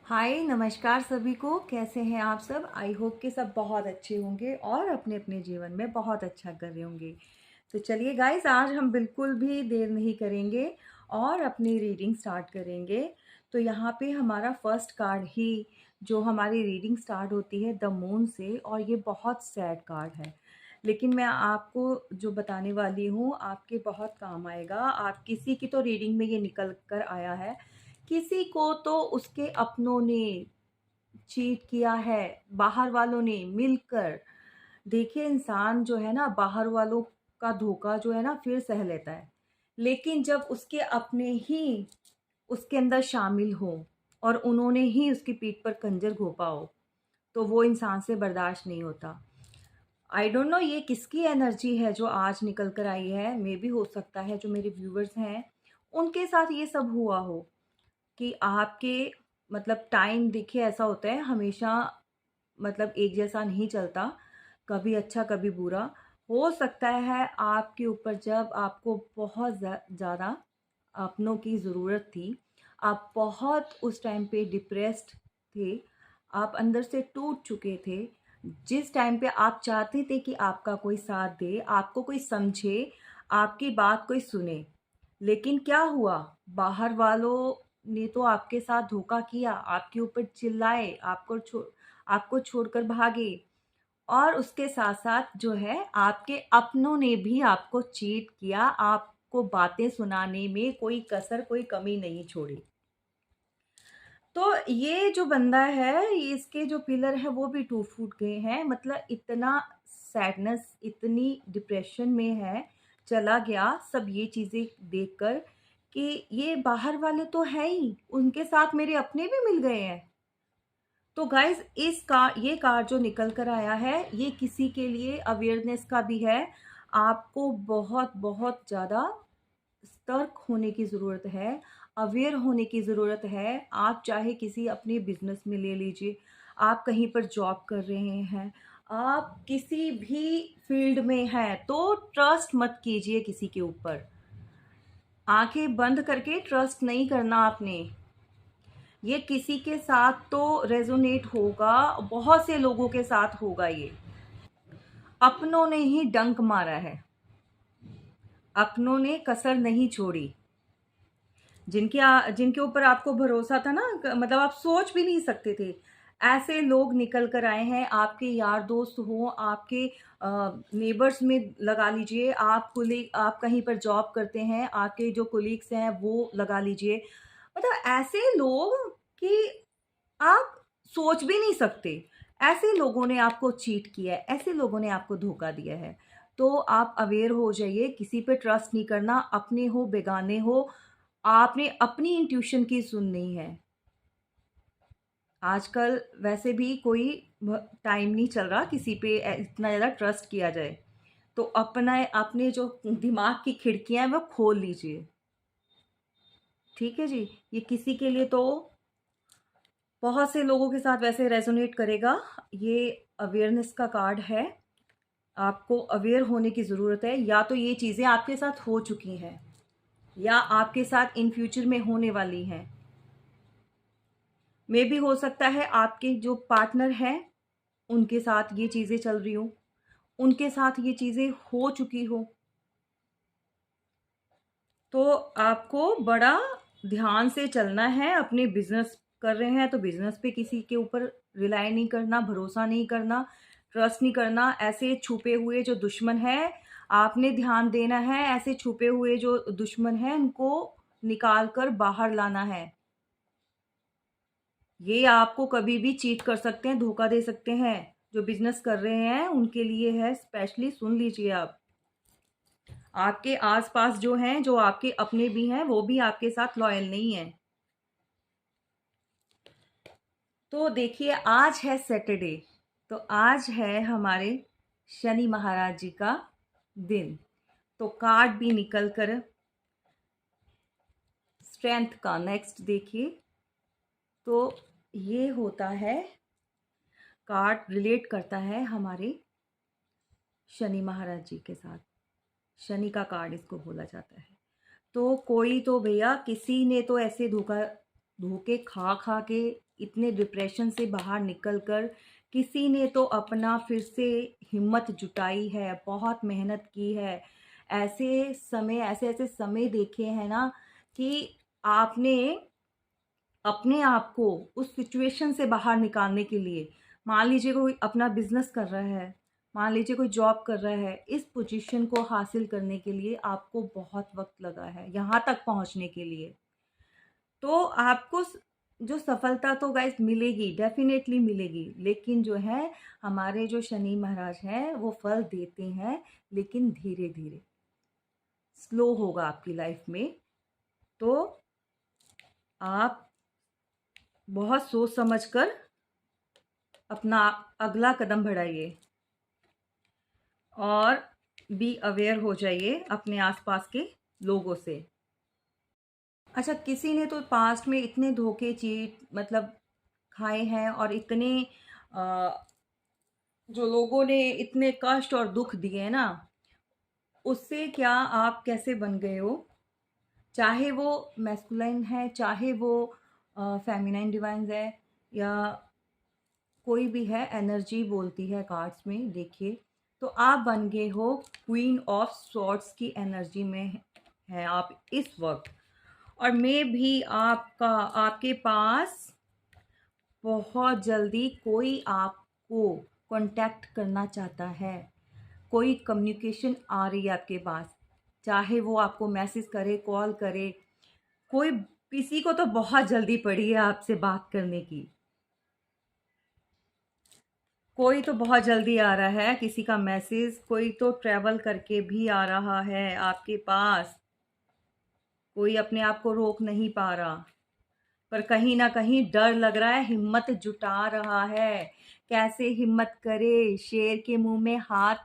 हाय नमस्कार सभी को। कैसे हैं आप सब? आई होप कि सब बहुत अच्छे होंगे और अपने अपने जीवन में बहुत अच्छा कर रहे होंगे। तो चलिए गाइस, आज हम बिल्कुल भी देर नहीं करेंगे और अपनी रीडिंग स्टार्ट करेंगे। तो यहाँ पे हमारा फर्स्ट कार्ड ही जो हमारी रीडिंग स्टार्ट होती है द मून से, और ये बहुत सैड कार्ड है, लेकिन मैं आपको जो बताने वाली हूँ आपके बहुत काम आएगा। आप किसी की तो रीडिंग में ये निकल कर आया है, किसी को तो उसके अपनों ने चीट किया है, बाहर वालों ने मिलकर। देखिए, इंसान जो है ना, बाहर वालों का धोखा जो है ना फिर सह लेता है, लेकिन जब उसके अपने ही उसके अंदर शामिल हो और उन्होंने ही उसकी पीठ पर खंजर घोंपा हो, तो वो इंसान से बर्दाश्त नहीं होता। आई डोंट नो ये किसकी एनर्जी है जो आज निकल कर आई है। मे भी हो सकता है जो मेरे व्यूवर्स हैं उनके साथ ये सब हुआ हो, कि आपके मतलब टाइम देखिए ऐसा होता है हमेशा, मतलब एक जैसा नहीं चलता, कभी अच्छा कभी बुरा। हो सकता है आपके ऊपर जब आपको बहुत ज़्यादा अपनों की ज़रूरत थी, आप बहुत उस टाइम पे डिप्रेस्ड थे, आप अंदर से टूट चुके थे, जिस टाइम पे आप चाहते थे कि आपका कोई साथ दे, आपको कोई समझे, आपकी बात कोई सुने, लेकिन क्या हुआ? बाहर वालों ने तो आपके साथ धोखा किया, आपके ऊपर चिल्लाए, आपको छोड़कर भागे, और उसके साथ-साथ जो है आपके अपनों ने भी आपको चीट किया, आपको बातें सुनाने में कोई कसर, कोई कमी नहीं छोड़ी। तो ये जो बंदा है, इसके जो पिलर है वो भी टूट फूट गए हैं। मतलब इतना सैडनेस, इतनी डिप्रेशन में है, चला गया सब ये चीज़ें देखकर, कि ये बाहर वाले तो है ही, उनके साथ मेरे अपने भी मिल गए हैं। तो गाइज़, ये कार्ड जो निकल कर आया है, ये किसी के लिए अवेयरनेस का भी है। आपको बहुत ज़्यादा सतर्क होने की ज़रूरत है, अवेयर होने की ज़रूरत है। आप चाहे किसी अपने बिज़नेस में ले लीजिए, आप कहीं पर जॉब कर रहे हैं, आप किसी भी फ़ील्ड में हैं, तो ट्रस्ट मत कीजिए किसी के ऊपर। आँखें बंद करके ट्रस्ट नहीं करना आपने। ये किसी के साथ तो रेज़ोनेट होगा, बहुत से लोगों के साथ होगा ये। अपनों ने ही डंक मारा है, अपनों ने कसर नहीं छोड़ी। जिनके ऊपर आपको भरोसा था ना, मतलब आप सोच भी नहीं सकते थे, ऐसे लोग निकल कर आए हैं। आपके यार दोस्त हो, आपके नेबर्स में लगा लीजिए, आप कहीं पर जॉब करते हैं, आपके जो कोलीग्स हैं वो लगा लीजिए। मतलब ऐसे लोग कि आप सोच भी नहीं सकते, ऐसे लोगों ने आपको चीट किया है, ऐसे लोगों ने आपको धोखा दिया है। तो आप अवेयर हो जाइए, किसी पे ट्रस्ट नहीं करना, अपने हो बेगाने हो, आपने अपनी इंट्यूशन की सुननी है। आजकल वैसे भी कोई टाइम नहीं चल रहा किसी पे इतना ज़्यादा ट्रस्ट किया जाए। तो अपना अपने जो दिमाग की खिड़कियां हैं वो खोल लीजिए। ठीक है जी। ये किसी के लिए तो बहुत से लोगों के साथ वैसे रेजोनेट करेगा। ये अवेयरनेस का कार्ड है। आपको अवेयर होने की ज़रूरत है, या तो ये चीज़ें आपके साथ हो चुकी हैं या आपके साथ इन फ्यूचर में होने वाली हैं। मे भी हो सकता है आपके जो पार्टनर हैं उनके साथ ये चीज़ें चल रही हो, उनके साथ ये चीज़ें हो चुकी हो। तो आपको बड़ा ध्यान से चलना है। अपने बिजनेस कर रहे हैं तो बिजनेस पे किसी के ऊपर रिलाई नहीं करना, भरोसा नहीं करना, ट्रस्ट नहीं करना। ऐसे छुपे हुए जो दुश्मन है, आपने ध्यान देना है। ऐसे छुपे हुए जो दुश्मन है उनको निकाल कर बाहर लाना है। ये आपको कभी भी चीट कर सकते हैं, धोखा दे सकते हैं। जो बिजनेस कर रहे हैं उनके लिए है स्पेशली, सुन लीजिए आप। आपके आस-पास जो हैं, जो आपके अपने भी हैं, वो भी आपके साथ लॉयल नहीं हैं। तो देखिए, आज है सैटरडे, तो आज है हमारे शनि महाराज जी का दिन। तो कार्ड भी निकल कर स्ट्रेंथ का नेक्स्ट देखिए, तो ये होता है, कार्ड रिलेट करता है हमारे शनि महाराज जी के साथ। शनि का कार्ड इसको बोला जाता है। तो कोई तो भैया, किसी ने तो ऐसे धोखा धोखे खा खा के इतने डिप्रेशन से बाहर निकल कर किसी ने तो अपना फिर से हिम्मत जुटाई है, बहुत मेहनत की है। ऐसे ऐसे समय देखे हैं ना कि आपने अपने आप को उस सिचुएशन से बाहर निकालने के लिए, मान लीजिए कोई अपना बिजनेस कर रहा है, मान लीजिए कोई जॉब कर रहा है, इस पोजीशन को हासिल करने के लिए आपको बहुत वक्त लगा है यहाँ तक पहुँचने के लिए। तो आपको जो सफलता तो गाइस मिलेगी, डेफिनेटली मिलेगी, लेकिन जो है हमारे जो शनि महाराज हैं वो फल देते हैं, लेकिन धीरे धीरे स्लो होगा आपकी लाइफ में। तो आप बहुत सोच समझ कर अपना अगला कदम बढ़ाइए और बी अवेयर हो जाइए अपने आसपास के लोगों से। अच्छा, किसी ने तो पास्ट में इतने धोखे चीट मतलब खाए हैं और इतने जो लोगों ने इतने कष्ट और दुख दिए ना, उससे क्या आप कैसे बन गए हो, चाहे वो मैस्कुलाइन है, चाहे वो फेमिनाइन डिवाइन्स है, या कोई भी है, एनर्जी बोलती है कार्ड्स में देखिए। तो आप बन गए हो क्वीन ऑफ स्वॉर्ड्स की एनर्जी में है आप इस वक्त। और मैं भी आपके पास बहुत जल्दी कोई आपको कांटेक्ट करना चाहता है, कोई कम्युनिकेशन आ रही है आपके पास, चाहे वो आपको मैसेज करे, कॉल करे, कोई किसी को तो बहुत जल्दी पड़ी है आपसे बात करने की। कोई तो बहुत जल्दी आ रहा है किसी का मैसेज, कोई तो ट्रैवल करके भी आ रहा है आपके पास, कोई अपने आप को रोक नहीं पा रहा, पर कहीं ना कहीं डर लग रहा है, हिम्मत जुटा रहा है। कैसे हिम्मत करे, शेर के मुंह में हाथ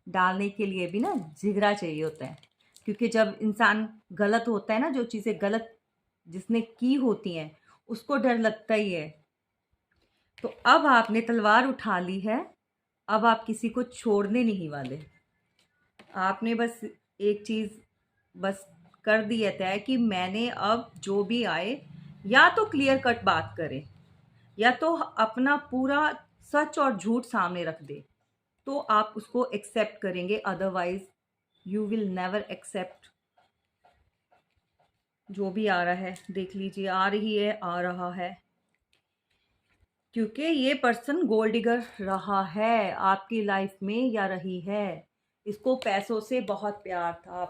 डालने के लिए भी ना जिगरा चाहिए होता है, क्योंकि जब इंसान गलत होता है ना, जो चीज़ें गलत जिसने की होती हैं उसको डर लगता ही है। तो अब आपने तलवार उठा ली है, अब आप किसी को छोड़ने नहीं वाले। आपने बस एक चीज़ बस कर दी है तय कि मैंने अब जो भी आए, या तो क्लियर कट बात करें, या तो अपना पूरा सच और झूठ सामने रख दे, तो आप उसको एक्सेप्ट करेंगे, otherwise you will never accept. जो भी आ रहा है देख लीजिए, आ रही है, आ रहा है, क्योंकि ये पर्सन गोल्ड डिगर रहा है आपकी लाइफ में या रही है। इसको पैसों से बहुत प्यार था,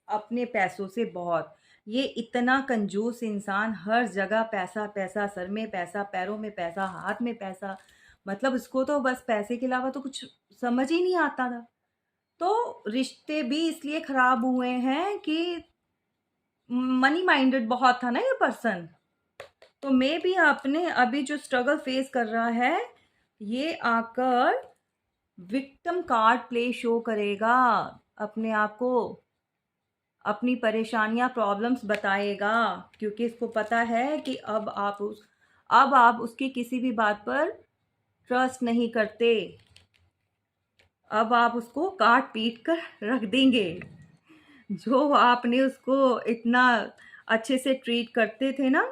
अपने पैसों से बहुत। ये इतना कंजूस इंसान, हर जगह पैसा पैसा, सर में पैसा, पैरों में पैसा, हाथ में पैसा, मतलब इसको तो बस पैसे के अलावा तो कुछ समझ ही नहीं आता था। तो रिश्ते भी इसलिए खराब हुए हैं कि मनी माइंडेड बहुत था ना ये पर्सन। तो मे भी आपने अभी जो स्ट्रगल फेस कर रहा है, ये आकर विक्टिम कार्ड प्ले शो करेगा, अपने आप को अपनी परेशानियां प्रॉब्लम्स बताएगा, क्योंकि इसको पता है कि अब आप उसकी किसी भी बात पर ट्रस्ट नहीं करते। अब आप उसको काट पीट कर रख देंगे। जो आपने उसको इतना अच्छे से ट्रीट करते थे ना,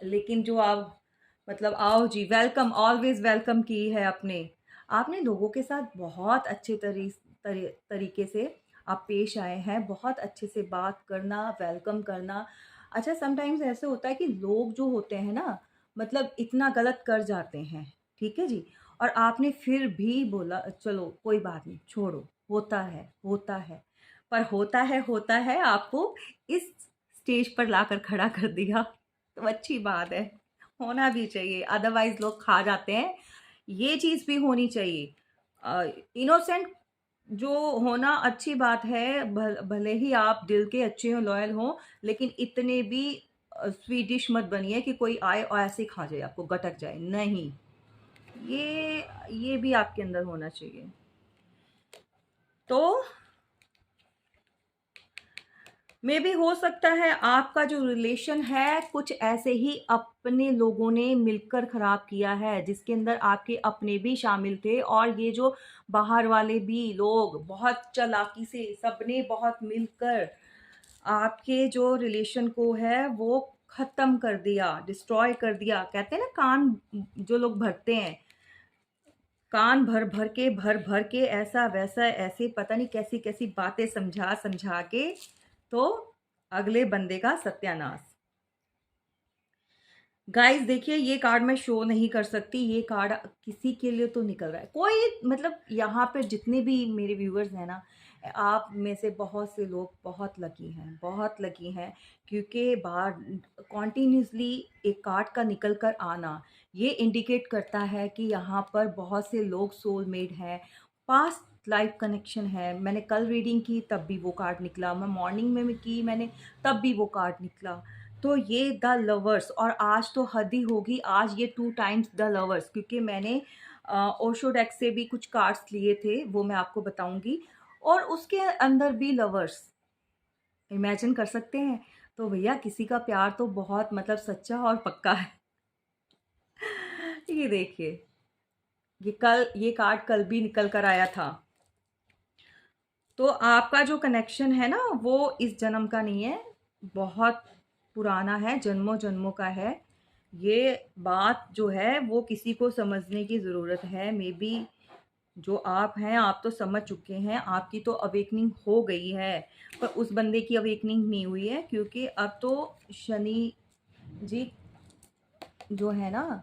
लेकिन जो आप मतलब आओ जी, वेलकम, ऑलवेज वेलकम की है आपने लोगों के साथ बहुत अच्छे तरीके से आप पेश आए हैं, बहुत अच्छे से बात करना, वेलकम करना। अच्छा, समटाइम्स ऐसे होता है कि लोग जो होते हैं ना, मतलब इतना गलत कर जाते हैं, ठीक है जी, और आपने फिर भी बोला चलो कोई बात नहीं, छोड़ो, होता है होता है। पर होता है आपको इस स्टेज पर लाकर खड़ा कर दिया, तो अच्छी बात है, होना भी चाहिए, अदरवाइज लोग खा जाते हैं। ये चीज़ भी होनी चाहिए। इनोसेंट जो होना अच्छी बात है, भले ही आप दिल के अच्छे हो, लॉयल हो, लेकिन इतने भी स्वीडिश मत बनिए कि कोई आए और ऐसे ही खा जाए, आपको गटक जाए, नहीं। ये भी आपके अंदर होना चाहिए। तो मे भी हो सकता है आपका जो रिलेशन है कुछ ऐसे ही अपने लोगों ने मिलकर खराब किया है, जिसके अंदर आपके अपने भी शामिल थे, और ये जो बाहर वाले भी लोग बहुत चालाकी से सबने बहुत मिलकर आपके जो रिलेशन को है वो ख़त्म कर दिया, डिस्ट्रॉय कर दिया। कहते हैं ना, कान जो लोग भरते हैं, कान भर भर के ऐसा वैसा ऐसे पता नहीं कैसी कैसी बातें समझा समझा के तो अगले बंदे का सत्यानाश। गाइस देखिए, ये कार्ड मैं शो नहीं कर सकती, ये कार्ड किसी के लिए तो निकल रहा है। कोई मतलब यहाँ पे जितने भी मेरे व्यूअर्स हैं ना, आप में से बहुत से लोग बहुत लकी हैं, बहुत लकी हैं, क्योंकि बाहर कॉन्टिन्यूसली एक कार्ड का निकल कर आना ये इंडिकेट करता है कि यहाँ पर बहुत से लोग सोलमेट हैं, पास्ट लाइफ कनेक्शन है। मैंने कल रीडिंग की तब भी वो कार्ड निकला, मैं मॉर्निंग में की मैंने तब भी वो कार्ड निकला। तो ये द लवर्स, और आज तो हद ही होगी, आज ये 2 टाइम्स द लवर्स, क्योंकि मैंने ओशो डेक से भी कुछ कार्ड्स लिए थे, वो मैं आपको बताऊंगी, और उसके अंदर भी लवर्स, इमेजिन कर सकते हैं। तो भैया किसी का प्यार तो बहुत मतलब सच्चा और पक्का है। ये देखिए, ये कार्ड कल भी निकल कर आया था। तो आपका जो कनेक्शन है ना, वो इस जन्म का नहीं है, बहुत पुराना है, जन्मों जन्मों का है। ये बात जो है वो किसी को समझने की ज़रूरत है। मे बी जो आप हैं, आप तो समझ चुके हैं, आपकी तो अवेकनिंग हो गई है, पर उस बंदे की अवेकनिंग नहीं हुई है, क्योंकि अब तो शनि जी जो है ना,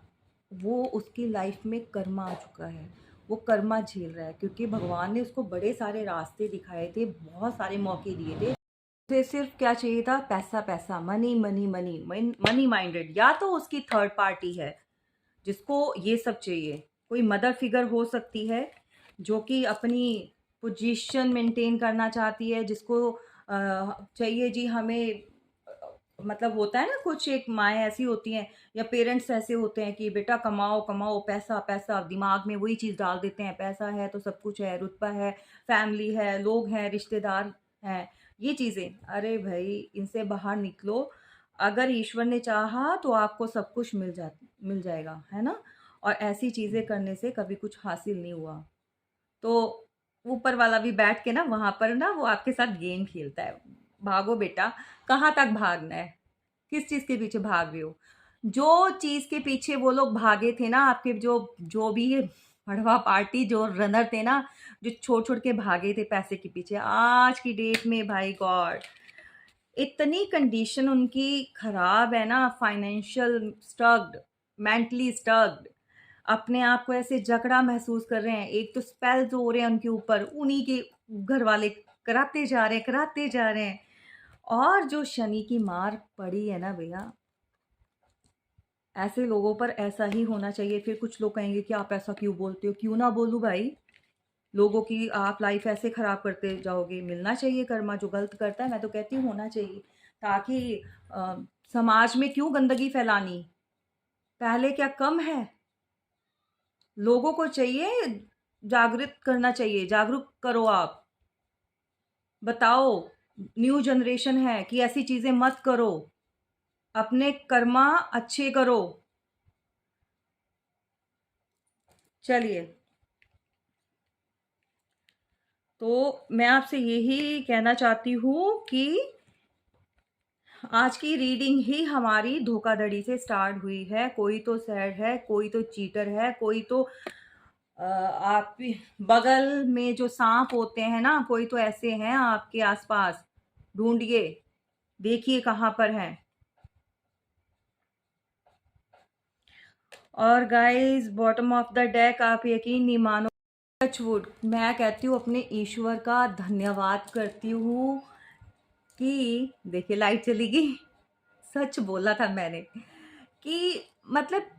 वो उसकी लाइफ में कर्मा आ चुका है, वो कर्मा झेल रहा है, क्योंकि भगवान ने उसको बड़े सारे रास्ते दिखाए थे, बहुत सारे मौके दिए थे। उसे सिर्फ क्या चाहिए था? पैसा पैसा, money money money, money minded. या तो उसकी थर्ड पार्टी है जिसको ये सब चाहिए, कोई मदर फिगर हो सकती है जो कि अपनी पोजीशन मेंटेन करना चाहती है, जिसको चाहिए जी हमें, मतलब होता है ना, कुछ एक माएँ ऐसी होती हैं या पेरेंट्स ऐसे होते हैं कि बेटा कमाओ कमाओ, पैसा पैसा, दिमाग में वही चीज़ डाल देते हैं, पैसा है तो सब कुछ है, रुतबा है, फैमिली है, लोग हैं, रिश्तेदार हैं, ये चीज़ें। अरे भाई, इनसे बाहर निकलो। अगर ईश्वर ने चाहा तो आपको सब कुछ मिल जाएगा, है ना? और ऐसी चीज़ें करने से कभी कुछ हासिल नहीं हुआ। तो ऊपर वाला भी बैठ के ना वहाँ पर ना वो आपके साथ गेम खेलता है। भागो बेटा, कहाँ तक भागना है? किस चीज़ के पीछे भाग रहे हो? जो चीज़ के पीछे वो लोग भागे थे ना, आपके जो जो भी भड़वा पार्टी जो रनर थे ना, जो छोड़-छोड़ के भागे थे पैसे के पीछे, आज की डेट में भाई गॉड, इतनी कंडीशन उनकी खराब है ना, फाइनेंशियल स्टक्ड, मेंटली स्टक्ड, अपने आप को ऐसे जकड़ा महसूस कर रहे हैं। एक तो स्पेल्स हो रहे हैं उनके ऊपर, उन्हीं के घर वाले कराते जा रहे हैं। और जो शनि की मार पड़ी है ना भैया, ऐसे लोगों पर ऐसा ही होना चाहिए। फिर कुछ लोग कहेंगे कि आप ऐसा क्यों बोलते हो? क्यों ना बोलूं भाई, लोगों की आप लाइफ ऐसे खराब करते जाओगे? मिलना चाहिए कर्मा, जो गलत करता है मैं तो कहती हूँ होना चाहिए, ताकि अ, समाज में क्यों गंदगी फैलानी? पहले क्या कम है? लोगों को चाहिए, जागृत करना चाहिए, जागरूक करो आप, बताओ, न्यू जनरेशन है कि ऐसी चीजें मत करो, अपने कर्मा अच्छे करो। चलिए, तो मैं आपसे यही कहना चाहती हूँ कि आज की रीडिंग ही हमारी धोखाधड़ी से स्टार्ट हुई है। कोई तो सैड है, कोई तो चीटर है, कोई तो आप बगल में जो सांप होते हैं ना, कोई तो ऐसे हैं आपके आसपास, ढूंढिए, देखिए कहाँ पर हैं। और guys, bottom of the deck, आप यकीन नहीं मानो, टचवुड, मैं कहती हूँ अपने ईश्वर का धन्यवाद करती हूँ कि देखिए लाइट चली गई। सच बोला था मैंने कि मतलब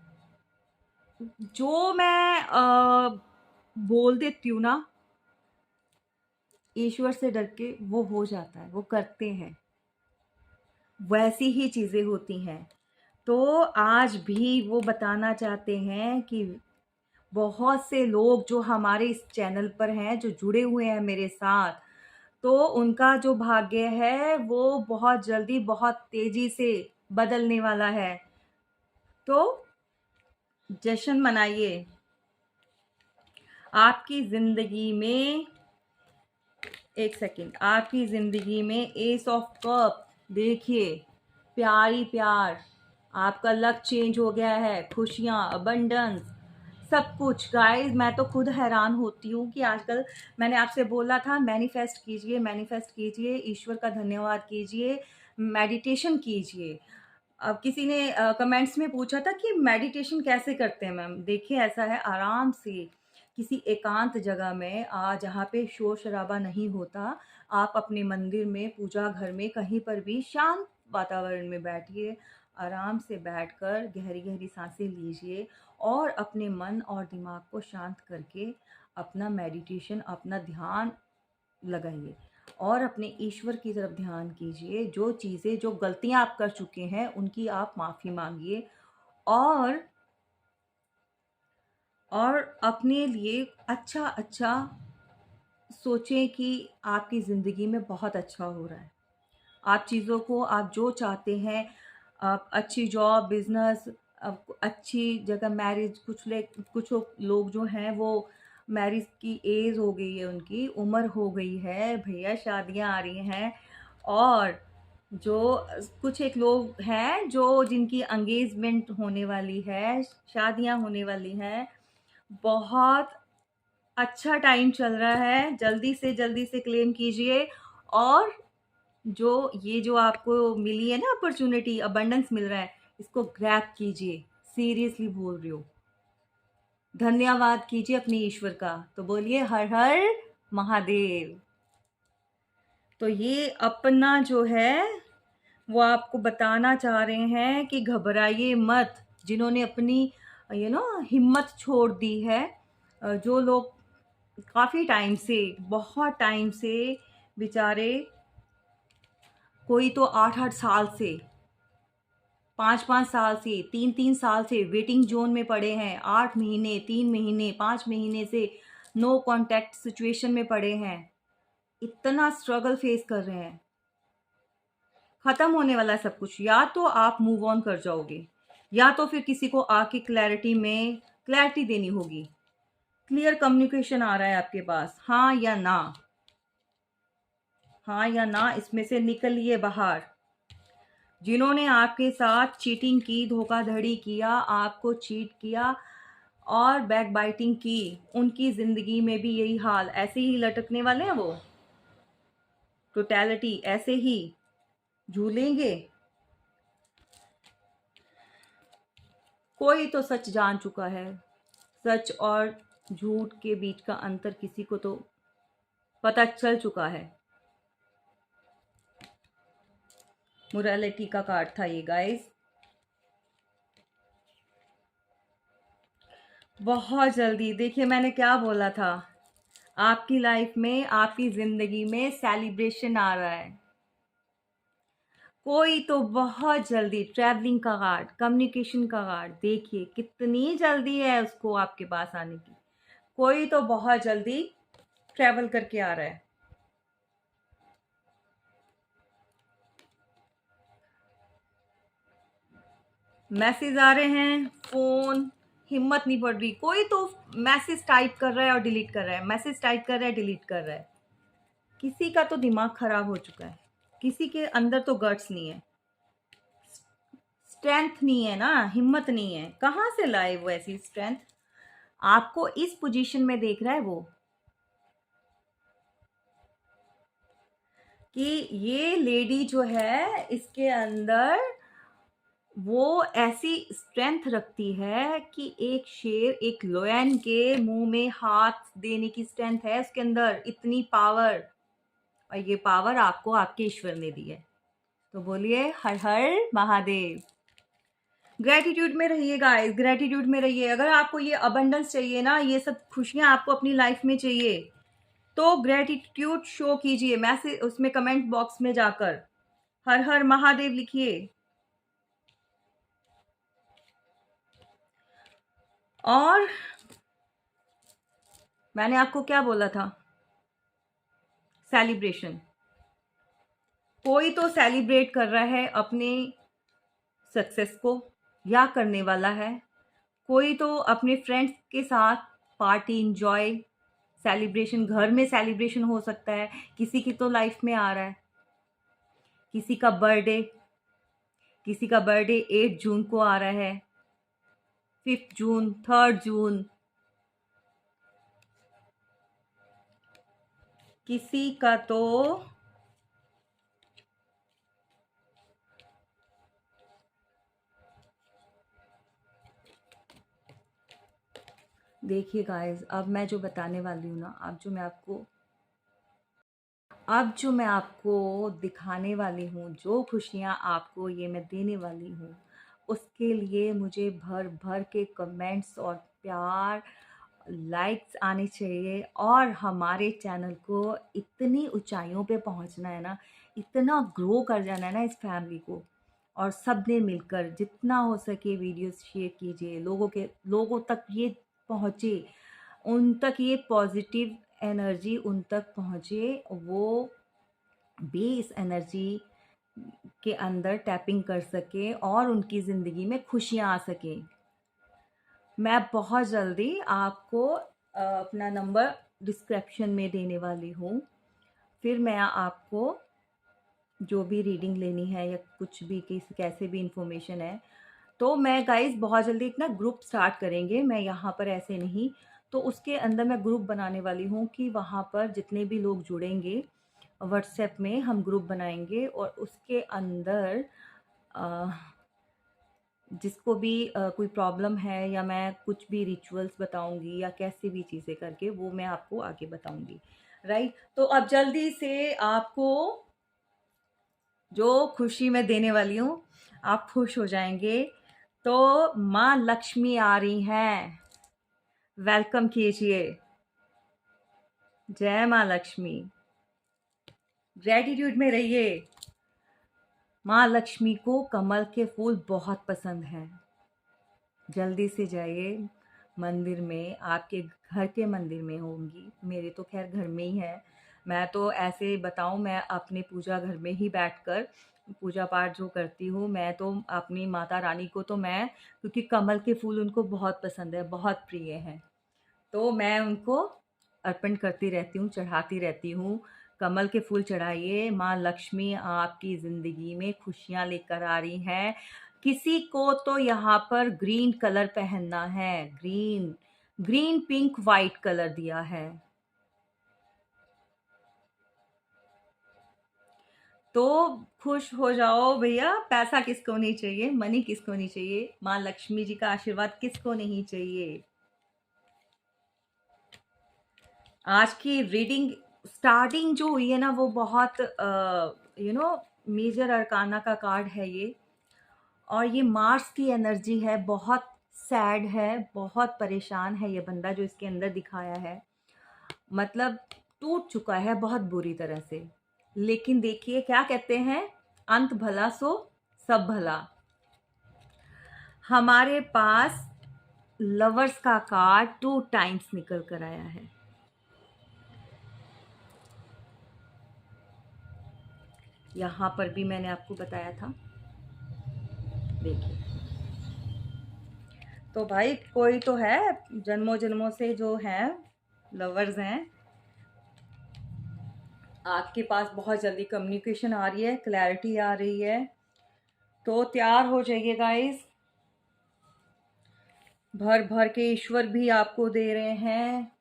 जो मैं बोल देती हूँ ना, ईश्वर से डर के वो हो जाता है, वो करते हैं, वैसी ही चीज़ें होती हैं। तो आज भी वो बताना चाहते हैं कि बहुत से लोग जो हमारे इस चैनल पर हैं, जो जुड़े हुए हैं मेरे साथ, तो उनका जो भाग्य है वो बहुत जल्दी, बहुत तेज़ी से बदलने वाला है। तो जश्न मनाइए। आपकी ज़िंदगी में एक सेकंड, आपकी ज़िंदगी में एस ऑफ कप, देखिए प्यार ही प्यार, आपका लक चेंज हो गया है, खुशियाँ, अबंडेंस, सब कुछ। गाइस मैं तो खुद हैरान होती हूँ कि आजकल, मैंने आपसे बोला था मैनिफेस्ट कीजिए, मैनिफेस्ट कीजिए, ईश्वर का धन्यवाद कीजिए, मेडिटेशन कीजिए। अब किसी ने कमेंट्स में पूछा था कि मेडिटेशन कैसे करते हैं मैम। देखिए ऐसा है, आराम से किसी एकांत जगह में जहाँ पे शोर शराबा नहीं होता, आप अपने मंदिर में, पूजा घर में, कहीं पर भी शांत वातावरण में बैठिए। आराम से बैठकर गहरी गहरी सांसें लीजिए और अपने मन और दिमाग को शांत करके अपना मेडिटेशन, अपना ध्यान लगाइए और अपने ईश्वर की तरफ ध्यान कीजिए। जो चीज़ें, जो गलतियाँ आप कर चुके हैं उनकी आप माफ़ी मांगिए और अपने लिए अच्छा अच्छा सोचें कि आपकी ज़िंदगी में बहुत अच्छा हो रहा है। आप चीज़ों को, आप जो चाहते हैं, आप अच्छी जॉब, बिज़नेस, अच्छी जगह, मैरिज, कुछ लोग जो हैं वो मैरिज की एज हो गई है, उनकी उम्र हो गई है भैया, शादियां आ रही हैं। और जो कुछ एक लोग हैं जो जिनकी एंगेजमेंट होने वाली है, शादियां होने वाली हैं। बहुत अच्छा टाइम चल रहा है, जल्दी से क्लेम कीजिए। और जो ये जो आपको मिली है ना अपॉर्चुनिटी, अबंडेंस मिल रहा है, इसको ग्रैब कीजिए। सीरियसली बोल रही हूँ, धन्यवाद कीजिए अपने ईश्वर का। तो बोलिए हर हर महादेव। तो ये अपना जो है वो आपको बताना चाह रहे हैं कि घबराइए मत, जिन्होंने अपनी हिम्मत छोड़ दी है। जो लोग काफ़ी टाइम से, बहुत टाइम से बेचारे, कोई तो 8-8 साल से, 5-5 साल से, 3-3 साल से वेटिंग जोन में पड़े हैं, 8 महीने, 3 महीने, 5 महीने से नो कांटेक्ट सिचुएशन में पड़े हैं, इतना स्ट्रगल फेस कर रहे हैं। खत्म होने वाला है सब कुछ। या तो आप मूव ऑन कर जाओगे, या तो फिर किसी को आके क्लैरिटी देनी होगी। क्लियर कम्युनिकेशन आ रहा है आपके पास, हाँ या ना, हाँ या ना, इसमें से निकलिए बाहर। जिन्होंने आपके साथ चीटिंग की, धोखाधड़ी किया, आपको चीट किया और बैक बाइटिंग की, उनकी जिंदगी में भी यही हाल, ऐसे ही लटकने वाले हैं वो, टोटैलिटी ऐसे ही झूलेंगे। कोई तो सच जान चुका है, सच और झूठ के बीच का अंतर किसी को तो पता चल चुका है। मोरालिटी का कार्ड था ये गाइस। बहुत जल्दी, देखिए मैंने क्या बोला था, आपकी लाइफ में, आपकी जिंदगी में सेलिब्रेशन आ रहा है। कोई तो बहुत जल्दी, ट्रैवलिंग का कार्ड, कम्युनिकेशन का कार्ड, देखिए कितनी जल्दी है उसको आपके पास आने की। कोई तो बहुत जल्दी ट्रैवल करके आ रहा है। मैसेज आ रहे हैं, फोन, हिम्मत नहीं पड़ रही। कोई तो मैसेज टाइप कर रहा है और डिलीट कर रहा है, मैसेज टाइप कर रहा है, डिलीट कर रहा है। किसी का तो दिमाग खराब हो चुका है, किसी के अंदर तो गट्स नहीं है, स्ट्रेंथ नहीं है ना, हिम्मत नहीं है। कहाँ से लाए वो ऐसी स्ट्रेंथ? आपको इस पोजीशन में देख रहा है वो, कि ये लेडी जो है इसके अंदर वो ऐसी स्ट्रेंथ रखती है कि एक शेर, एक लोयन के मुंह में हाथ देने की स्ट्रेंथ है उसके अंदर, इतनी पावर। और ये पावर आपको आपके ईश्वर ने दी है। तो बोलिए हर हर महादेव। ग्रेटिट्यूड में रहिए गाइस, ग्रेटिट्यूड में रहिए। अगर आपको ये अबंडेंस चाहिए ना, ये सब खुशियां आपको अपनी लाइफ में चाहिए, तो ग्रेटिट्यूड शो कीजिए। मैसेज उसमें कमेंट बॉक्स में जाकर हर हर महादेव लिखिए। और मैंने आपको क्या बोला था, सेलिब्रेशन। कोई तो सेलिब्रेट कर रहा है अपने सक्सेस को, या करने वाला है। कोई तो अपने फ्रेंड्स के साथ पार्टी इंजॉय सेलिब्रेशन घर में सेलिब्रेशन हो सकता है, किसी की तो लाइफ में आ रहा है, किसी का बर्थडे, किसी का बर्थडे 8 जून को आ रहा है, 5 जून, 3 जून, किसी का तो देखिए गाइस, अब मैं जो बताने वाली हूँ ना, अब जो मैं आपको दिखाने वाली हूँ, जो खुशियाँ आपको ये मैं देने वाली हूँ, उसके लिए मुझे भर भर के कमेंट्स और प्यार, लाइक्स आने चाहिए और हमारे चैनल को इतनी ऊंचाइयों पे पहुंचना है ना, इतना ग्रो कर जाना है ना इस फैमिली को। और सब ने मिलकर जितना हो सके वीडियोस शेयर कीजिए, लोगों तक ये पहुँचे, उन तक ये पॉजिटिव एनर्जी उन तक पहुँचे, वो भी इस एनर्जी के अंदर टैपिंग कर सके और उनकी ज़िंदगी में खुशियाँ आ सकें। मैं बहुत जल्दी आपको अपना नंबर डिस्क्रिप्शन में देने वाली हूँ। फिर मैं आपको जो भी रीडिंग लेनी है या कुछ भी कैसे भी इंफॉर्मेशन है, तो मैं गाइस बहुत जल्दी एक ना ग्रुप स्टार्ट करेंगे। मैं यहाँ पर ऐसे नहीं, तो उसके अंदर मैं ग्रुप बनाने वाली हूँ कि वहाँ पर जितने भी लोग जुड़ेंगे, व्हाट्सएप में हम ग्रुप बनाएंगे और उसके अंदर अ, जिसको भी कोई प्रॉब्लम है या मैं कुछ भी रिचुअल्स बताऊंगी या कैसे भी चीज़ें करके वो मैं आपको आगे बताऊंगी, राइट। तो अब जल्दी से आपको जो खुशी मैं देने वाली हूँ, आप खुश हो जाएंगे। तो माँ लक्ष्मी आ रही हैं, वेलकम कीजिए। जय माँ लक्ष्मी। ग्रेटिट्यूड में रहिए। माँ लक्ष्मी को कमल के फूल बहुत पसंद हैं। जल्दी से जाइए मंदिर में, आपके घर के मंदिर में होंगी, मेरे तो खैर घर में ही है। मैं तो ऐसे बताऊं, मैं अपने पूजा घर में ही बैठकर पूजा पाठ जो करती हूँ, मैं तो अपनी माता रानी को तो मैं, क्योंकि कमल के फूल उनको बहुत पसंद है, बहुत प्रिय हैं, तो मैं उनको अर्पण करती रहती हूँ, चढ़ाती रहती हूँ। कमल के फूल चढ़ाइए, माँ लक्ष्मी आपकी ज़िंदगी में खुशियाँ लेकर आ रही हैं। किसी को तो यहाँ पर ग्रीन कलर पहनना है, green, green pink white colour दिया है, तो खुश हो जाओ भैया। पैसा किसको नहीं चाहिए, मनी किसको नहीं चाहिए, माँ लक्ष्मी जी का आशीर्वाद किसको नहीं चाहिए। आज की रीडिंग स्टार्टिंग जो हुई है ना, वो बहुत मेजर अरकाना का कार्ड है ये, और ये मार्स की एनर्जी है, बहुत सैड है, बहुत परेशान है ये बंदा जो इसके अंदर दिखाया है, मतलब टूट चुका है बहुत बुरी तरह से। लेकिन देखिए क्या कहते हैं, अंत भला सो सब भला। हमारे पास लवर्स का कार्ड 2 टाइम्स निकल कर आया है। यहाँ पर भी मैंने आपको बताया था, देखिए। तो भाई कोई तो है, जन्मों जन्मों से जो है लवर्स हैं, आपके पास बहुत जल्दी कम्युनिकेशन आ रही है, क्लैरिटी आ रही है, तो तैयार हो जाइए गाइस। भर भर के ईश्वर भी आपको दे रहे हैं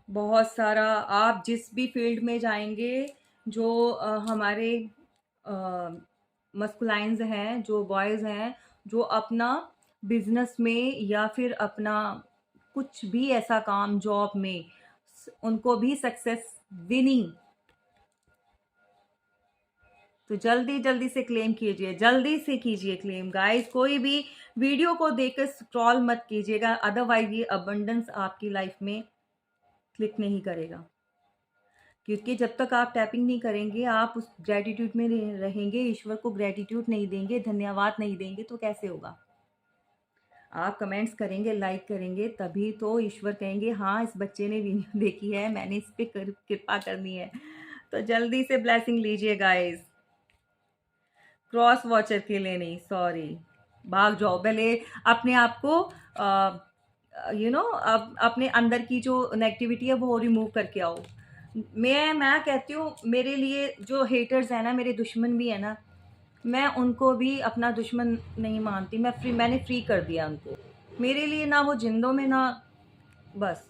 बहुत सारा। आप जिस भी फील्ड में जाएंगे, जो हमारे मस्कुलाइंस हैं, जो बॉयज़ हैं, जो अपना बिजनेस में या फिर अपना कुछ भी ऐसा काम जॉब में, उनको भी सक्सेस, विनिंग, तो जल्दी जल्दी से क्लेम कीजिए, जल्दी से कीजिए क्लेम गाइस। कोई भी वीडियो को देखकर स्क्रॉल मत कीजिएगा, अदरवाइज ये अबंडेंस आपकी लाइफ में क्लिक नहीं करेगा। क्योंकि जब तक आप टैपिंग नहीं करेंगे, आप उस ग्रेटिट्यूड में रहेंगे, ईश्वर को ग्रेटिट्यूड नहीं देंगे, धन्यवाद नहीं देंगे, तो कैसे होगा। आप कमेंट्स करेंगे, लाइक करेंगे, तभी तो ईश्वर कहेंगे हाँ इस बच्चे ने वीडियो देखी है, मैंने इस पे कृपा करनी है। तो जल्दी से ब्लेसिंग लीजिए गाइस। क्रॉस वॉचर के लिए नहीं, सॉरी, भाग जाओ, पहले अपने आप को अब अपने अंदर की जो नेगेटिविटी है वो रिमूव करके आओ। मैं कहती हूँ, मेरे लिए जो हेटर्स हैं ना, मेरे दुश्मन भी है ना, मैं उनको भी अपना दुश्मन नहीं मानती। मैंने फ्री कर दिया उनको। मेरे लिए ना वो जिंदों में ना, बस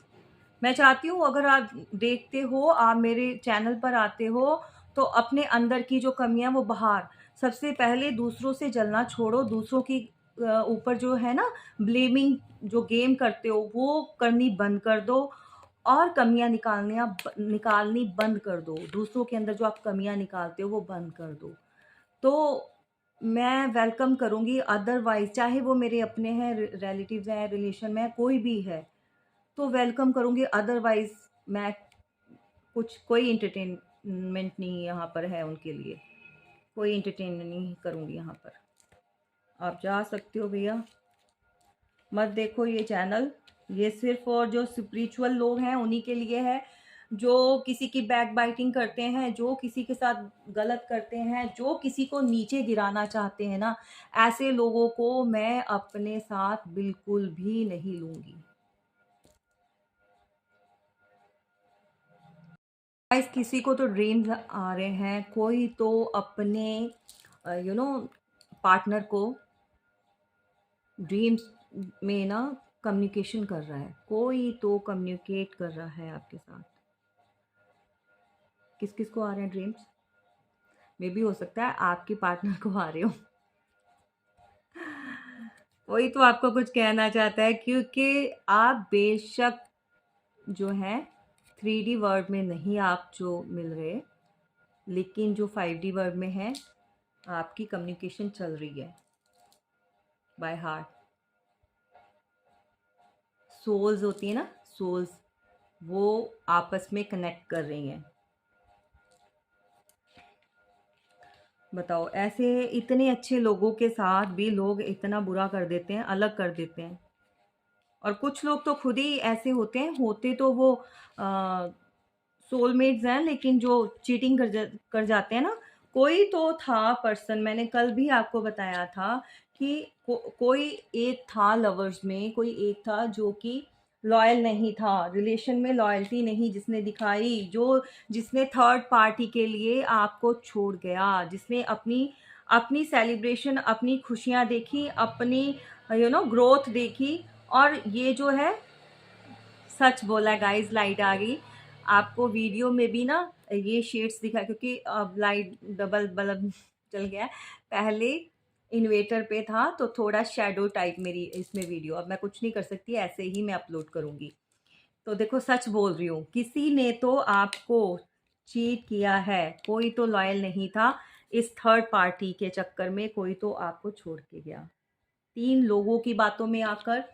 मैं चाहती हूँ अगर आप देखते हो, आप मेरे चैनल पर आते हो, तो अपने अंदर की जो कमियां वो बाहर, सबसे पहले दूसरों से जलना छोड़ो। दूसरों की ऊपर जो है ना ब्लेमिंग जो गेम करते हो वो करनी बंद कर दो, और कमियां निकालनी बंद कर दो। दूसरों के अंदर जो आप कमियां निकालते हो वो बंद कर दो। तो मैं वेलकम करूंगी, अदरवाइज चाहे वो मेरे अपने हैं, रिलेटिव्स हैं, रिलेशन में है, कोई भी है, तो वेलकम करूंगी। अदरवाइज मैं कोई इंटरटेनमेंट नहीं यहाँ पर है उनके लिए, कोई इंटरटेनमेंट नहीं करूंगी यहाँ पर। आप जा सकते हो भैया, मत देखो ये चैनल। ये सिर्फ और जो स्पिरिचुअल लोग हैं उन्हीं के लिए है, जो किसी की बैक बाइटिंग करते हैं, जो किसी के साथ गलत करते हैं, जो किसी को नीचे गिराना चाहते हैं ना, ऐसे लोगों को मैं अपने साथ बिल्कुल भी नहीं लूंगी। गाइस, किसी को तो ड्रीम्स आ रहे हैं, कोई तो अपने यू नो पार्टनर को ड्रीम्स में ना कम्युनिकेशन कर रहा है, कोई तो कम्युनिकेट कर रहा है आपके साथ। किस किस को आ रहे हैं ड्रीम्स? मे भी हो सकता है आपके पार्टनर को आ रहे हो। कोई तो आपको कुछ कहना चाहता है, क्योंकि आप बेशक जो है 3D वर्ड में नहीं आप जो मिल रहे, लेकिन जो 5D वर्ड में है आपकी कम्युनिकेशन चल रही है बाय हार्ट। सोल्स होती है ना, सोल्स, वो आपस में कनेक्ट कर रही हैं। बताओ, ऐसे इतने अच्छे लोगों के साथ भी लोग इतना बुरा कर देते हैं, अलग कर देते हैं। और कुछ लोग तो खुद ही ऐसे होते हैं, होते तो वो सोलमेट्स हैं, लेकिन जो चीटिंग कर जाते हैं ना। कोई तो था पर्सन, मैंने कल भी आपको बताया था कि कोई एक था लवर्स में, कोई एक था जो कि लॉयल नहीं था, रिलेशन में लॉयल्टी नहीं जिसने दिखाई, जो जिसने थर्ड पार्टी के लिए आपको छोड़ गया, जिसने अपनी अपनी सेलिब्रेशन, अपनी खुशियाँ देखी, अपनी ग्रोथ देखी। और ये जो है, सच बोला गाइस, लाइट आ गई। आपको वीडियो में भी ना ये शेड्स दिखा, क्योंकि अब लाइट डबल बल्ब चल गया है। पहले इन्वेटर पे था तो थोड़ा शेडो टाइप मेरी इसमें वीडियो, अब मैं कुछ नहीं कर सकती, ऐसे ही मैं अपलोड करूंगी। तो देखो, सच बोल रही हूँ, किसी ने तो आपको चीट किया है, कोई तो लॉयल नहीं था। इस थर्ड पार्टी के चक्कर में कोई तो आपको छोड़ के गया। 3 लोगों की बातों में आकर,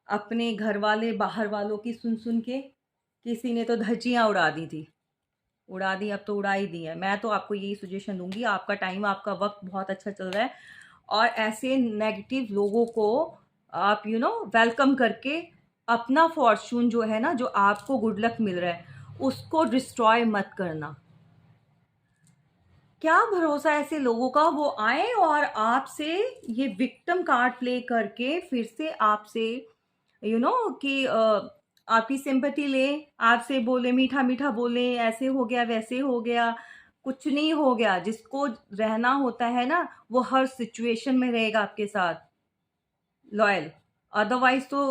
अपने घर वाले बाहर वालों की सुन सुन के, किसी ने तो धज्जियां उड़ा दी थी, उड़ा दी, अब तो उड़ा ही दी है। मैं तो आपको यही सजेशन दूंगी, आपका टाइम, आपका वक्त बहुत अच्छा चल रहा है, और ऐसे नेगेटिव लोगों को आप वेलकम करके अपना फॉर्चून जो है ना, जो आपको गुड लक मिल रहा है, उसको डिस्ट्रॉय मत करना। क्या भरोसा ऐसे लोगों का, वो आए और आपसे ये विक्टिम कार्ड प्ले करके फिर से आपसे कि आपकी सिंपैथी ले, आपसे बोले, मीठा मीठा बोले, ऐसे हो गया, वैसे हो गया। कुछ नहीं हो गया। जिसको रहना होता है ना, वो हर सिचुएशन में रहेगा आपके साथ लॉयल। अदरवाइज तो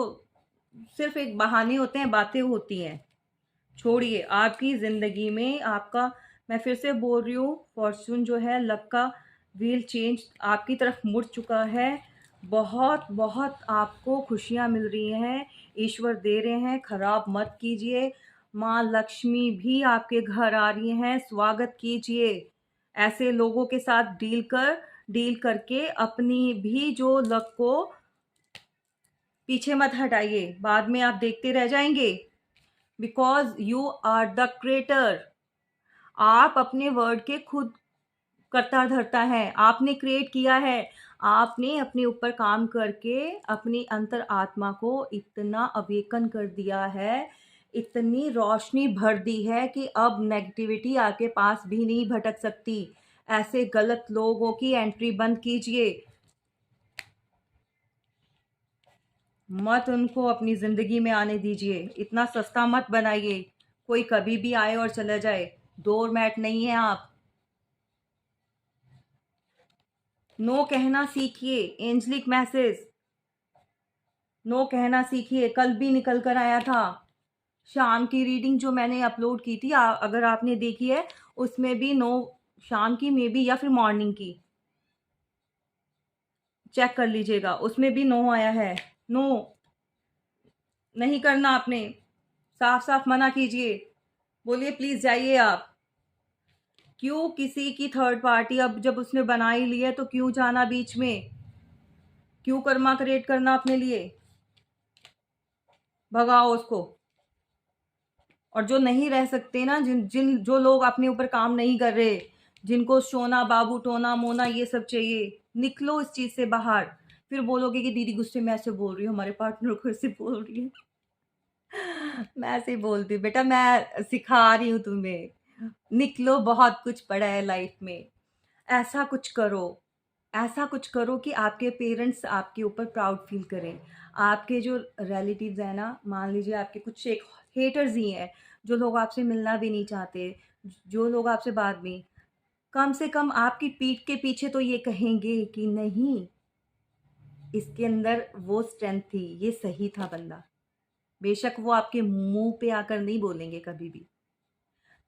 सिर्फ एक बहाने होते हैं, बातें होती हैं। छोड़िए, आपकी ज़िंदगी में आपका, मैं फिर से बोल रही हूँ, फॉर्चून जो है, लक का व्हील चेंज आपकी तरफ मुड़ चुका है। बहुत बहुत आपको खुशियाँ मिल रही हैं, ईश्वर दे रहे हैं, खराब मत कीजिए। माँ लक्ष्मी भी आपके घर आ रही हैं, स्वागत कीजिए। ऐसे लोगों के साथ डील करके अपनी भी जो लक को पीछे मत हटाइए, बाद में आप देखते रह जाएंगे। Because you are the creator. आप अपने वर्ड के खुद कर्ता धर्ता है, आपने क्रिएट किया है। आपने अपने ऊपर काम करके अपनी अंतर आत्मा को इतना अवेकन कर दिया है, इतनी रोशनी भर दी है कि अब नेगेटिविटी आपके पास भी नहीं भटक सकती। ऐसे गलत लोगों की एंट्री बंद कीजिए। मत उनको अपनी ज़िंदगी में आने दीजिए, इतना सस्ता मत बनाइए, कोई कभी भी आए और चला जाए। डोर मैट नहीं है आप। नो कहना सीखिए, एंजलिक मैसेज, नो कहना सीखिए। कल भी निकल कर आया था। शाम की रीडिंग जो मैंने अपलोड की थी, अगर आपने देखी है, उसमें भी नो, शाम की मे बी या फिर मॉर्निंग की, चेक कर लीजिएगा, उसमें भी नो आया है। नो नहीं करना आपने, साफ साफ मना कीजिए, बोलिए प्लीज जाइए आप। क्यों किसी की थर्ड पार्टी, अब जब उसने बना ही ली है तो क्यों जाना बीच में, क्यों कर्मा क्रिएट करना अपने लिए, भगाओ उसको। और जो नहीं रह सकते ना, जिन जिन जो लोग अपने ऊपर काम नहीं कर रहे, जिनको सोना बाबू टोना मोना ये सब चाहिए, निकलो इस चीज से बाहर। फिर बोलोगे कि दीदी गुस्से में ऐसे बोल रही हूँ, हमारे पार्टनर को ऐसे बोल रही है। मैं ऐसे ही बोलती हूँ बेटा, मैं सिखा रही हूँ तुम्हें, निकलो, बहुत कुछ पड़ा है लाइफ में। ऐसा कुछ करो, ऐसा कुछ करो कि आपके पेरेंट्स आपके ऊपर प्राउड फील करें। आपके जो रिलेटिव्स हैं ना, मान लीजिए आपके कुछ एक हेटर्स ही हैं, जो लोग आपसे मिलना भी नहीं चाहते, जो लोग आपसे बात भी, कम से कम आपकी पीठ के पीछे तो ये कहेंगे कि नहीं, इसके अंदर वो स्ट्रेंथ थी, ये सही था बंदा। बेशक वो आपके मुंह पे आकर नहीं बोलेंगे कभी भी।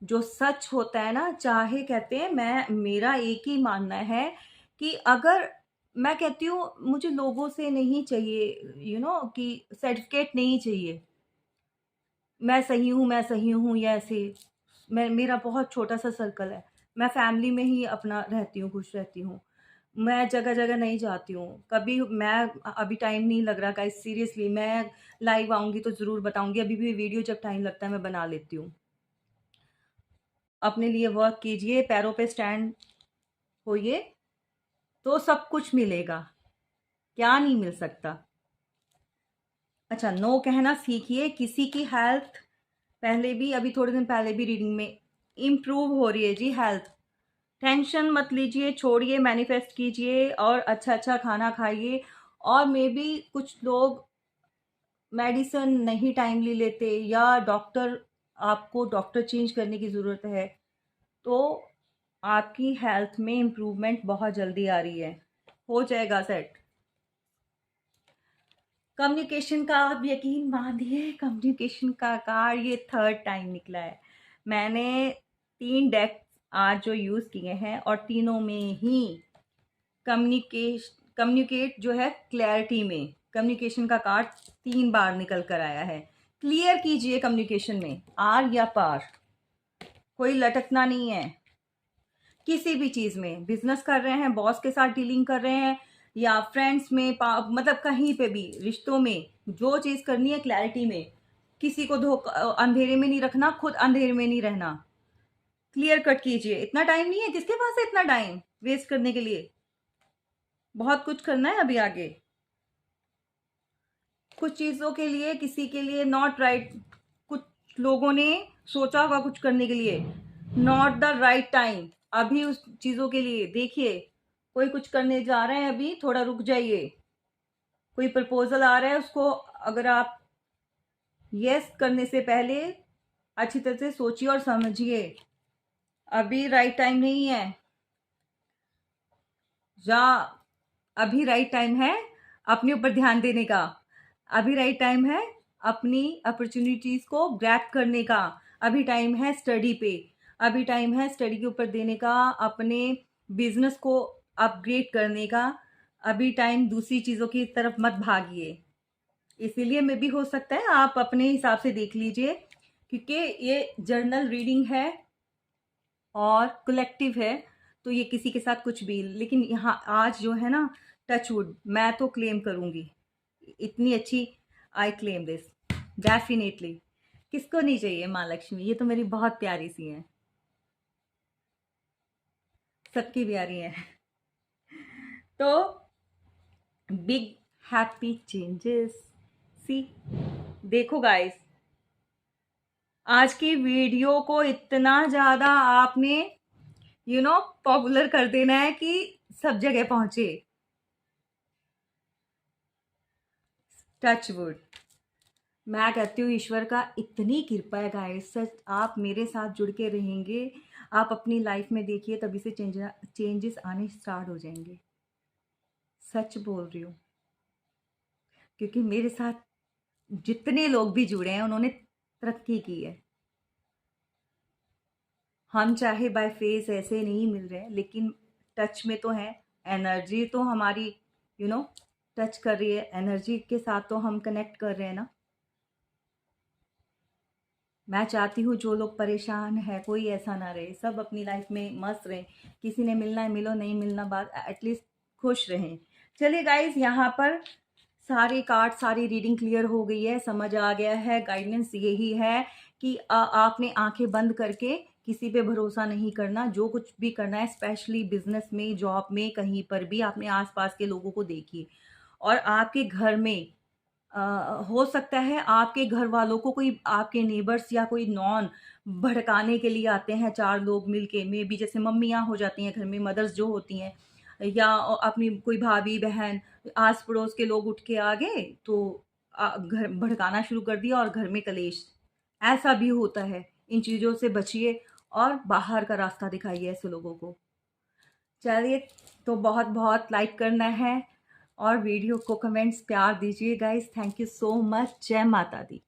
जो सच होता है ना, चाहे कहते हैं, मैं मेरा एक ही मानना है कि अगर, मैं कहती हूँ मुझे लोगों से नहीं चाहिए, कि सर्टिफिकेट नहीं चाहिए, मैं सही हूँ, मैं सही हूँ, या ऐसे। मैं, मेरा बहुत छोटा सा सर्कल है, मैं फैमिली में ही अपना रहती हूँ, खुश रहती हूँ। मैं जगह जगह नहीं जाती हूँ कभी। मैं, अभी टाइम नहीं लग रहा गाइस, सीरियसली, मैं लाइव आऊंगी तो ज़रूर बताऊंगी। अभी भी वीडियो जब टाइम लगता है मैं बना लेती हूँ। अपने लिए वर्क कीजिए, पैरों पे स्टैंड होइए, तो सब कुछ मिलेगा। क्या नहीं मिल सकता। अच्छा, नो कहना सीखिए। किसी की हेल्थ, पहले भी, अभी थोड़े दिन पहले भी रीडिंग में इम्प्रूव हो रही है जी हेल्थ। टेंशन मत लीजिए, छोड़िए, मैनिफेस्ट कीजिए और अच्छा अच्छा खाना खाइए। और मे बी कुछ लोग मेडिसिन नहीं टाइमली लेते, या डॉक्टर, आपको डॉक्टर चेंज करने की ज़रूरत है, तो आपकी हेल्थ में इम्प्रूवमेंट बहुत जल्दी आ रही है, हो जाएगा सेट। कम्युनिकेशन का आप यकीन मानिए, कम्युनिकेशन का कार्ड ये थर्ड टाइम निकला है। मैंने 3 डेक आज जो यूज़ किए हैं, और तीनों में ही कम्युनिकेट जो है, क्लैरिटी में कम्युनिकेशन का कार्ड 3 बार निकल कर आया है। क्लियर कीजिए कम्युनिकेशन में, आर या पार, कोई लटकना नहीं है। किसी भी चीज में, बिजनेस कर रहे हैं, बॉस के साथ डीलिंग कर रहे हैं, या फ्रेंड्स में, मतलब कहीं पे भी रिश्तों में, जो चीज करनी है क्लैरिटी में। किसी को धोखा, अंधेरे में नहीं रखना, खुद अंधेरे में नहीं रहना। क्लियर कट कीजिए। इतना टाइम नहीं है, किसके पास है इतना टाइम वेस्ट करने के लिए। बहुत कुछ करना है अभी आगे। कुछ चीजों के लिए, किसी के लिए नॉट राइट, कुछ लोगों ने सोचा होगा कुछ करने के लिए, नॉट द राइट टाइम अभी उस चीजों के लिए। देखिए, कोई कुछ करने जा रहे हैं अभी, थोड़ा रुक जाइए। कोई प्रपोजल आ रहा है, उसको अगर आप यस करने से पहले अच्छी तरह से सोचिए और समझिए। अभी राइट टाइम नहीं है, या अभी राइट टाइम है अपने ऊपर ध्यान देने का। अभी राइट टाइम है अपनी अपॉर्चुनिटीज को ग्रैब करने का। अभी टाइम है स्टडी पे, अभी टाइम है स्टडी के ऊपर देने का, अपने बिजनेस को अपग्रेड करने का। अभी टाइम दूसरी चीजों की तरफ मत भागिए। इसीलिए में भी हो सकता है, आप अपने हिसाब से देख लीजिए, क्योंकि ये जर्नल रीडिंग है और कलेक्टिव है, तो ये किसी के साथ कुछ भी, लेकिन यहाँ आज जो है ना, टचवुड, मैं तो क्लेम करूंगी, इतनी अच्छी, आई क्लेम दिस डेफिनेटली। किसको नहीं चाहिए माँ लक्ष्मी, ये तो मेरी बहुत प्यारी सी हैं, सबकी प्यारी हैं। तो बिग हैप्पी चेंजेस, सी, देखो गाइस, आज की वीडियो को इतना ज्यादा आपने पॉपुलर कर देना है कि सब जगह पहुंचे। Touch wood. मैं कहती हूँ ईश्वर का इतनी कृपा है गाइस, सच आप मेरे साथ जुड़ के रहेंगे, आप अपनी लाइफ में देखिए तभी से चेंजेस आने स्टार्ट हो जाएंगे। सच बोल रही हूँ, क्योंकि मेरे साथ जितने लोग भी जुड़े हैं उन्होंने तरक्की की है। हम चाहे बाय फेस ऐसे नहीं मिल रहे हैं, लेकिन टच में तो है। एनर्जी तो हमारी यू नो टच कर रही है, एनर्जी के साथ तो हम कनेक्ट कर रहे हैं ना। मैं चाहती हूँ जो लोग परेशान है कोई ऐसा ना रहे, सब अपनी लाइफ में मस्त रहें। किसी ने मिलना है मिलो, नहीं मिलना बात, एटलीस्ट खुश रहें। चलिए गाइज, यहाँ पर सारे कार्ड सारी रीडिंग क्लियर हो गई है, समझ आ गया है। गाइडेंस यही है कि आपने आंखें बंद करके किसी पे भरोसा नहीं करना। जो कुछ भी करना है, स्पेशली बिजनेस में, जॉब में, कहीं पर भी अपने आसपास के लोगों को देखिए। और आपके घर में अ, हो सकता है आपके घर वालों को कोई आपके नेबर्स या कोई नॉन भड़काने के लिए आते हैं, चार लोग मिलके, मे बी जैसे मम्मियाँ हो जाती हैं घर में, मदर्स जो होती हैं, या अपनी कोई भाभी बहन, आस पड़ोस के लोग उठ के आ गए तो घर भड़काना शुरू कर दिया और घर में कलेश। ऐसा भी होता है। इन चीज़ों से बचिए और बाहर का रास्ता दिखाइए ऐसे लोगों को। चलिए, तो बहुत बहुत लाइक करना है और वीडियो को कमेंट्स प्यार दीजिए guys. Thank you so much. जय माता दी।